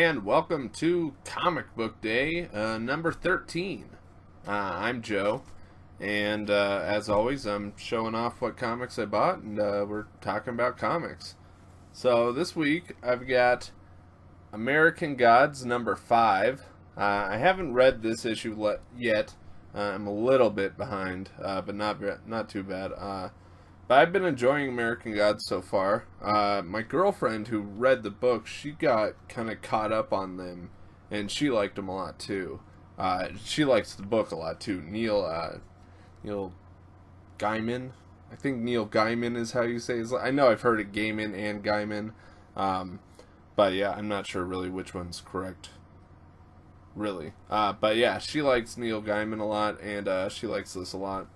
and welcome to Comic Book Day, number 13. I'm Joe, and as always, I'm showing off what comics I bought, and we're talking about comics. So this week, I've got American Gods, number 5. I haven't read this issue yet. I'm a little bit behind, but not too bad. But I've been enjoying American Gods so far. My girlfriend who read the book, she got kind of caught up on them, and she liked them a lot too. She likes the book a lot too. Neil Gaiman. I think Neil Gaiman is how you say his. I know I've heard it Gaiman and Gaiman, but yeah, I'm not sure really which one's correct. Really, but yeah, she likes Neil Gaiman a lot, and she likes this a lot.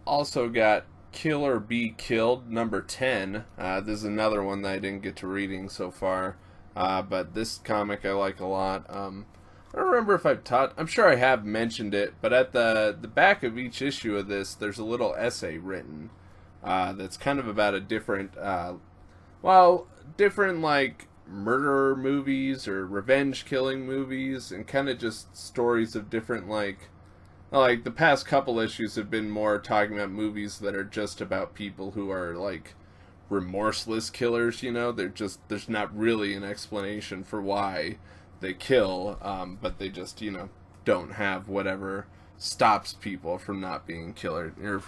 Also got Kill or Be Killed, number 10. This is another one that I didn't get to reading so far. But this comic I like a lot. I don't remember if I'm sure I have mentioned it, but at the back of each issue of this, there's a little essay written that's kind of about a different like murder movies or revenge killing movies, and kind of just stories of different like the past couple issues have been more talking about movies that are just about people who are like remorseless killers, there's not really an explanation for why they kill, but they just, don't have whatever stops people from not being killers, or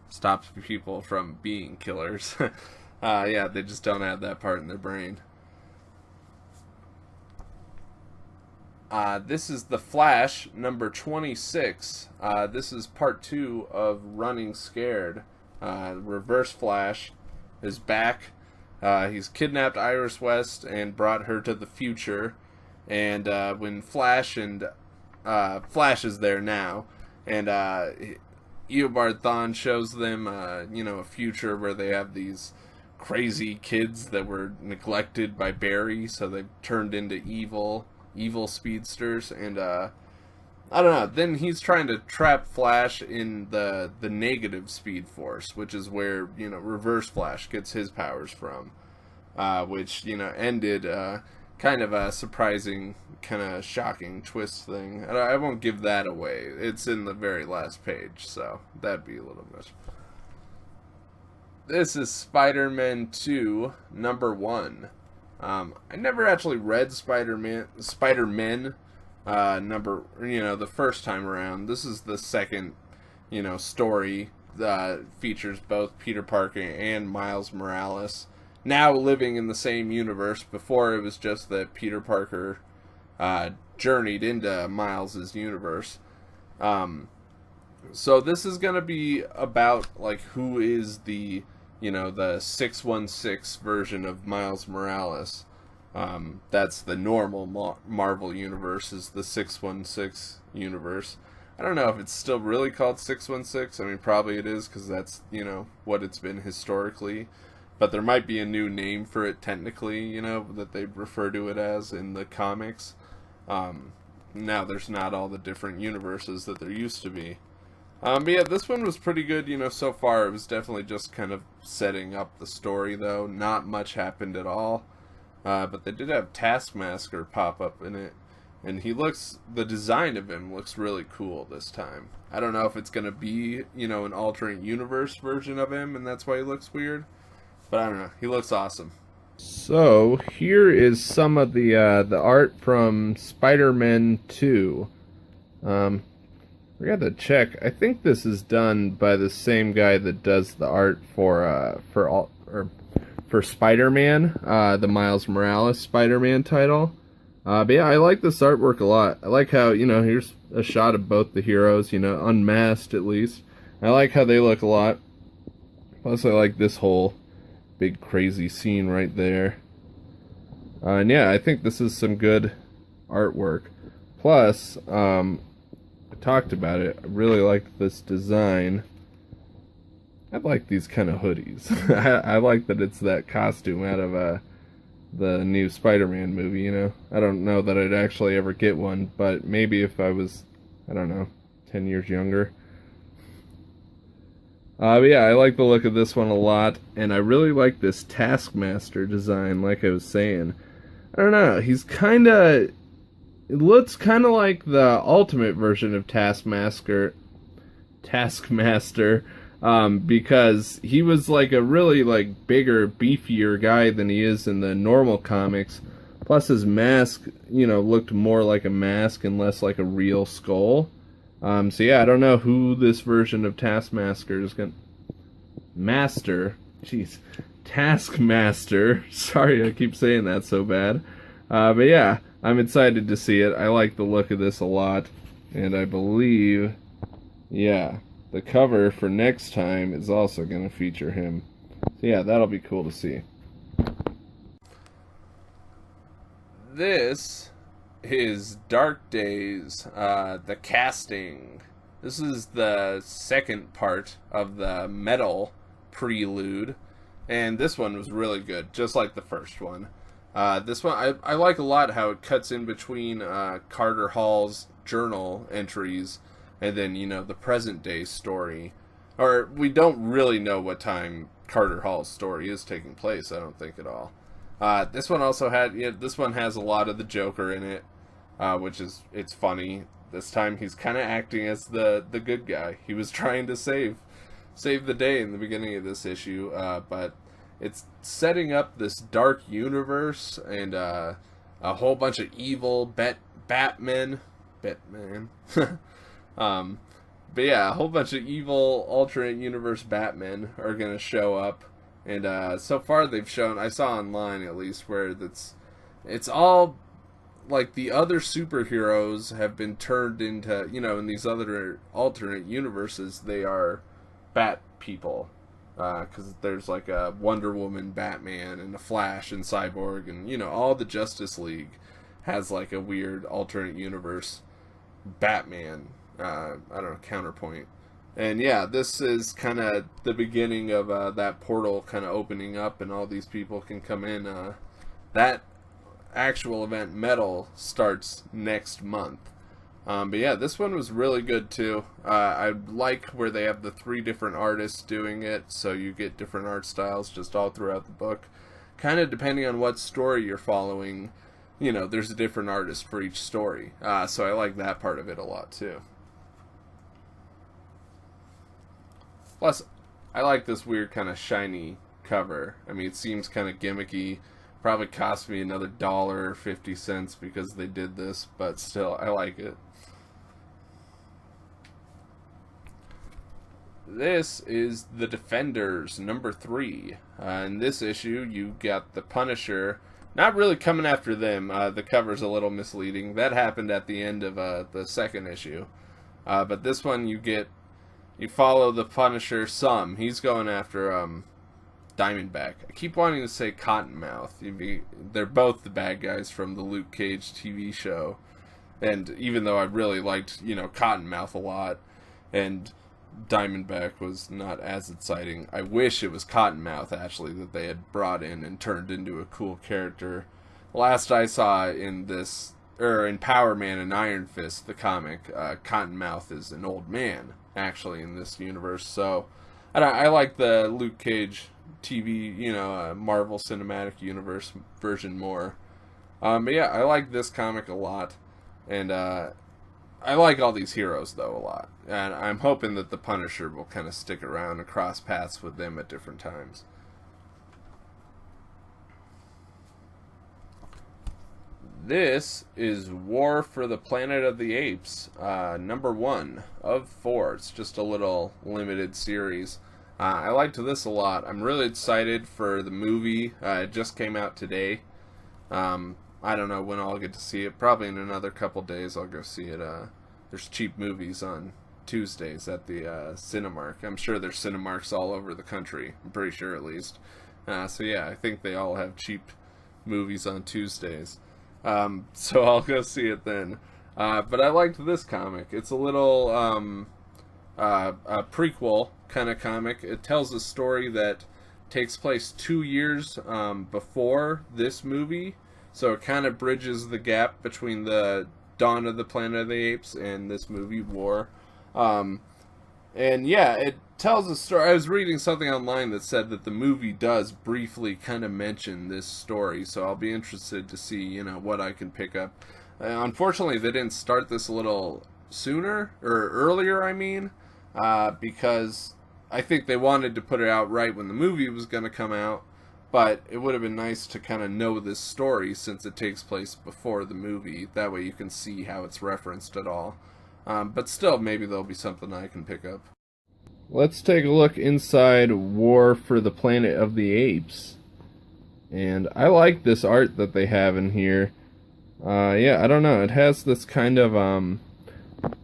stops people from being killers. Yeah, they just don't have that part in their brain. This is The Flash, number 26. This is part 2 of Running Scared. Reverse Flash is back. He's kidnapped Iris West and brought her to the future. And when Flash is there now, and Eobard Thawne shows them, a future where they have these crazy kids that were neglected by Barry, so they've turned into evil speedsters, and I don't know, then he's trying to trap Flash in the negative Speed Force, which is where, Reverse Flash gets his powers from, which, ended kind of a surprising, kind of shocking twist thing. I won't give that away. It's in the very last page, so that'd be a little much. This is Spider-Man 2, number 1. I never actually read Spider-Men, the first time around. This is the second, story that features both Peter Parker and Miles Morales, now living in the same universe. Before, it was just that Peter Parker journeyed into Miles's universe. So this is going to be about, like, who is the 616 version of Miles Morales. That's the normal Marvel universe, is the 616 universe. I don't know if it's still really called 616. I mean, probably it is, because that's, what it's been historically. But there might be a new name for it technically, that they refer to it as in the comics. Now there's not all the different universes that there used to be. But yeah, this one was pretty good, so far. It was definitely just kind of setting up the story, though. Not much happened at all. But they did have Taskmaster pop up in it. And the design of him looks really cool this time. I don't know if it's going to be, an alternate universe version of him, and that's why he looks weird. But I don't know. He looks awesome. So, here is some of the art from Spider-Man 2. We got to check. I think this is done by the same guy that does the art for Spider-Man, the Miles Morales Spider-Man title. But yeah, I like this artwork a lot. I like how, here's a shot of both the heroes, unmasked at least. I like how they look a lot. Plus, I like this whole big crazy scene right there. And yeah, I think this is some good artwork. Plus, I talked about it. I really like this design. I like these kind of hoodies. I like that it's that costume out of the new Spider-Man movie, I don't know that I'd actually ever get one, but maybe if I was, 10 years younger. But yeah, I like the look of this one a lot, and I really like this Taskmaster design, like I was saying. I don't know, he's kinda... It looks kinda like the ultimate version of Taskmaster, because he was like a really like bigger, beefier guy than he is in the normal comics. Plus his mask, looked more like a mask and less like a real skull. So yeah, I don't know who this version of Taskmaster is gonna... Taskmaster. Sorry, I keep saying that so bad. But yeah, I'm excited to see it. I like the look of this a lot. And I believe, yeah, the cover for next time is also going to feature him. So yeah, that'll be cool to see. This is Dark Days, the casting. This is the second part of the metal prelude, and this one was really good, just like the first one. This one, I like a lot how it cuts in between Carter Hall's journal entries and then, the present day story. Or, we don't really know what time Carter Hall's story is taking place, I don't think at all. This one also this one has a lot of the Joker in it, which it's funny. This time he's kind of acting as the good guy. He was trying to save the day in the beginning of this issue, but it's setting up this dark universe and a whole bunch of evil Batman. But yeah, a whole bunch of evil alternate universe Batmen are gonna show up, and so far they've shown, I saw online at least, where it's all like the other superheroes have been turned into, in these other alternate universes, they are Bat people. Because there's like a Wonder Woman Batman and a Flash and Cyborg, and all the Justice League has like a weird alternate universe Batman, I don't know, counterpoint. And yeah, this is kind of the beginning of that portal kind of opening up, and all these people can come in. That actual event, Metal, starts next month. But yeah, this one was really good too. I like where they have the 3 different artists doing it, so you get different art styles just all throughout the book. Kind of depending on what story you're following, there's a different artist for each story. So I like that part of it a lot too. Plus, I like this weird kind of shiny cover. I mean, it seems kind of gimmicky. Probably cost me another $1.50 because they did this, but still, I like it. This is The Defenders, number 3. In this issue, you got the Punisher. Not really coming after them. The cover's a little misleading. That happened at the end of the second issue. But this one, you follow the Punisher some. He's going after Diamondback. I keep wanting to say Cottonmouth. They're both the bad guys from the Luke Cage TV show. And even though I really liked, Cottonmouth a lot, and Diamondback was not as exciting, I wish it was Cottonmouth, actually, that they had brought in and turned into a cool character. Last I saw in Power Man and Iron Fist, the comic, Cottonmouth is an old man, actually, in this universe. So, I like the Luke Cage TV, Marvel Cinematic Universe version more. But yeah, I like this comic a lot. And I like all these heroes, though, a lot. And I'm hoping that the Punisher will kind of stick around and cross paths with them at different times. This is War for the Planet of the Apes, number 1 of 4. It's just a little limited series. I liked this a lot. I'm really excited for the movie. It just came out today. I don't know when I'll get to see it. Probably in another couple days I'll go see it. There's cheap movies on Tuesdays at the Cinemark. I'm sure there's Cinemarks all over the country. I'm pretty sure, at least. So yeah, I think they all have cheap movies on Tuesdays. So I'll go see it then. But I liked this comic. It's a little a prequel kind of comic. It tells a story that takes place 2 years before this movie. So it kind of bridges the gap between the Dawn of the Planet of the Apes and this movie, War. And And yeah, it tells a story. I was reading something online that said that the movie does briefly kind of mention this story, so I'll be interested to see, what I can pick up. Unfortunately, they didn't start this a little sooner, or earlier, I mean, because I think they wanted to put it out right when the movie was going to come out, but it would have been nice to kind of know this story since it takes place before the movie. That way you can see how it's referenced at all. But still, maybe there'll be something I can pick up. Let's take a look inside War for the Planet of the Apes. And I like this art that they have in here. Yeah, I don't know. It has this kind of,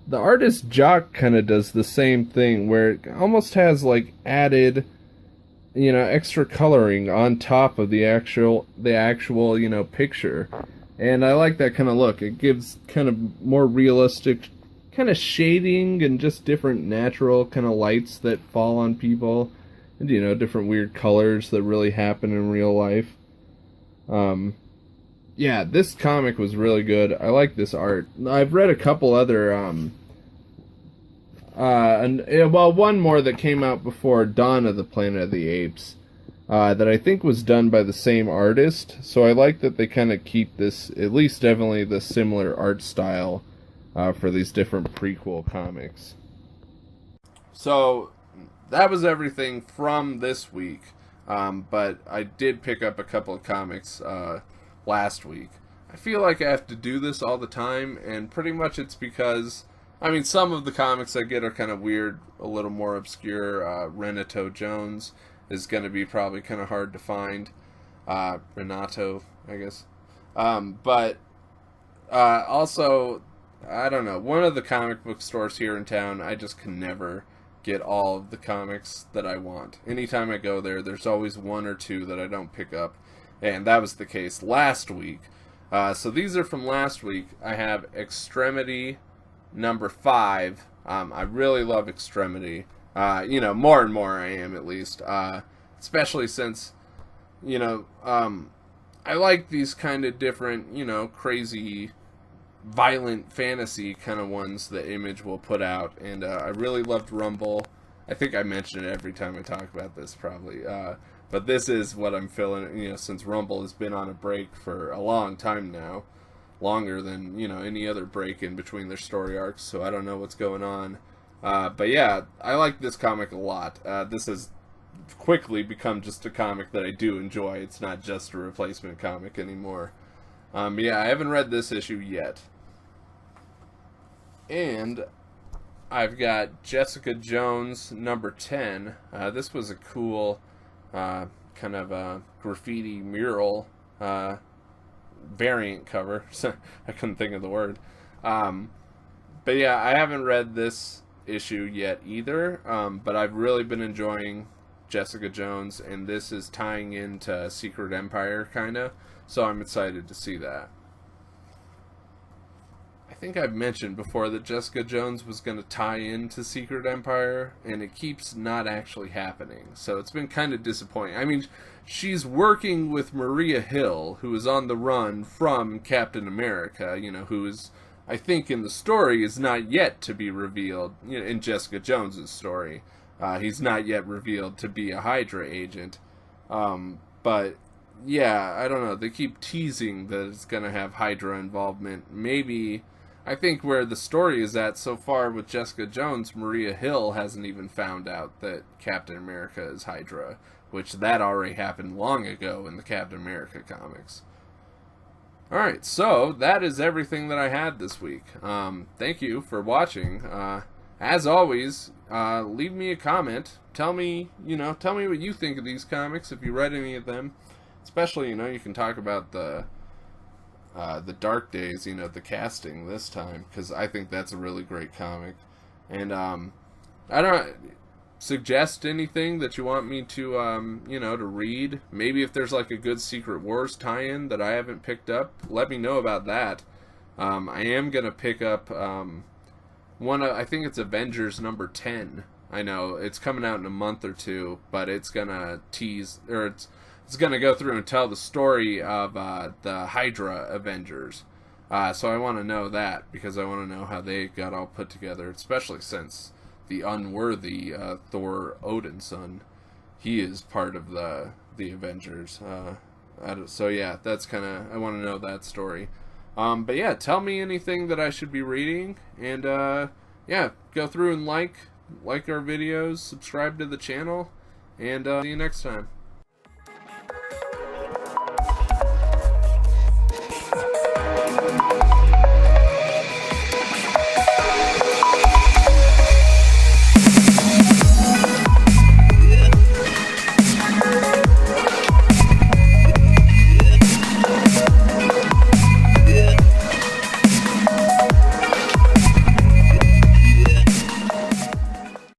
the artist Jock kind of does the same thing, where it almost has, like, added, extra coloring on top of the actual, picture. And I like that kind of look. It gives kind of more realistic kind of shading and just different natural kind of lights that fall on people, and different weird colors that really happen in real life. Yeah, this comic was really good. I like this art. I've read a couple other one more that came out before Dawn of the Planet of the Apes, that I think was done by the same artist. So I like that they kind of keep this, at least definitely the similar art style for these different prequel comics. So that was everything from this week. But I did pick up a couple of comics last week. I feel like I have to do this all the time, and pretty much it's because, some of the comics I get are kind of weird, a little more obscure. Renato Jones is going to be probably kind of hard to find. Renato, I guess. But also, I don't know, one of the comic book stores here in town, I just can never get all of the comics that I want. Anytime I go there, there's always one or two that I don't pick up, and that was the case last week. So these are from last week. I have Extremity number 5. I really love Extremity. More and more I am, at least. Especially since, I like these kind of different, crazy, violent fantasy kind of ones that Image will put out, and I really loved Rumble. I think I mention it every time I talk about this, probably, but this is what I'm feeling, since Rumble has been on a break for a long time now, longer than, any other break in between their story arcs, so I don't know what's going on, but yeah, I like this comic a lot. This has quickly become just a comic that I do enjoy. It's not just a replacement comic anymore. Yeah, I haven't read this issue yet. And I've got Jessica Jones number 10. This was a cool kind of graffiti mural variant cover. I couldn't think of the word. But yeah, I haven't read this issue yet either. But I've really been enjoying Jessica Jones, and this is tying into Secret Empire, kind of. So I'm excited to see that. I think I've mentioned before that Jessica Jones was going to tie into Secret Empire, and it keeps not actually happening. So it's been kind of disappointing. She's working with Maria Hill, who is on the run from Captain America, who is, I think in the story, is not yet to be revealed, in Jessica Jones's story. He's not yet revealed to be a Hydra agent. But yeah, I don't know. They keep teasing that it's going to have Hydra involvement. Maybe, I think where the story is at so far with Jessica Jones, Maria Hill hasn't even found out that Captain America is Hydra, which that already happened long ago in the Captain America comics. Alright, so that is everything that I had this week. Thank you for watching. As always, leave me a comment. Tell me what you think of these comics, if you read any of them. Especially, you can talk about the Dark Days, the casting this time, because I think that's a really great comic. And, I don't suggest anything that you want me to, to read. Maybe if there's like a good Secret Wars tie-in that I haven't picked up, let me know about that. I am going to pick up, I think it's Avengers number 10. I know, it's coming out in a month or two, but it's going to tease, or it's going to go through and tell the story of the Hydra Avengers. So I want to know that, because I want to know how they got all put together, especially since the unworthy Thor Odin's son. He is part of the Avengers. So yeah, that's kind of, I want to know that story. But yeah, tell me anything that I should be reading, and yeah, go through and like our videos, subscribe to the channel, and see you next time.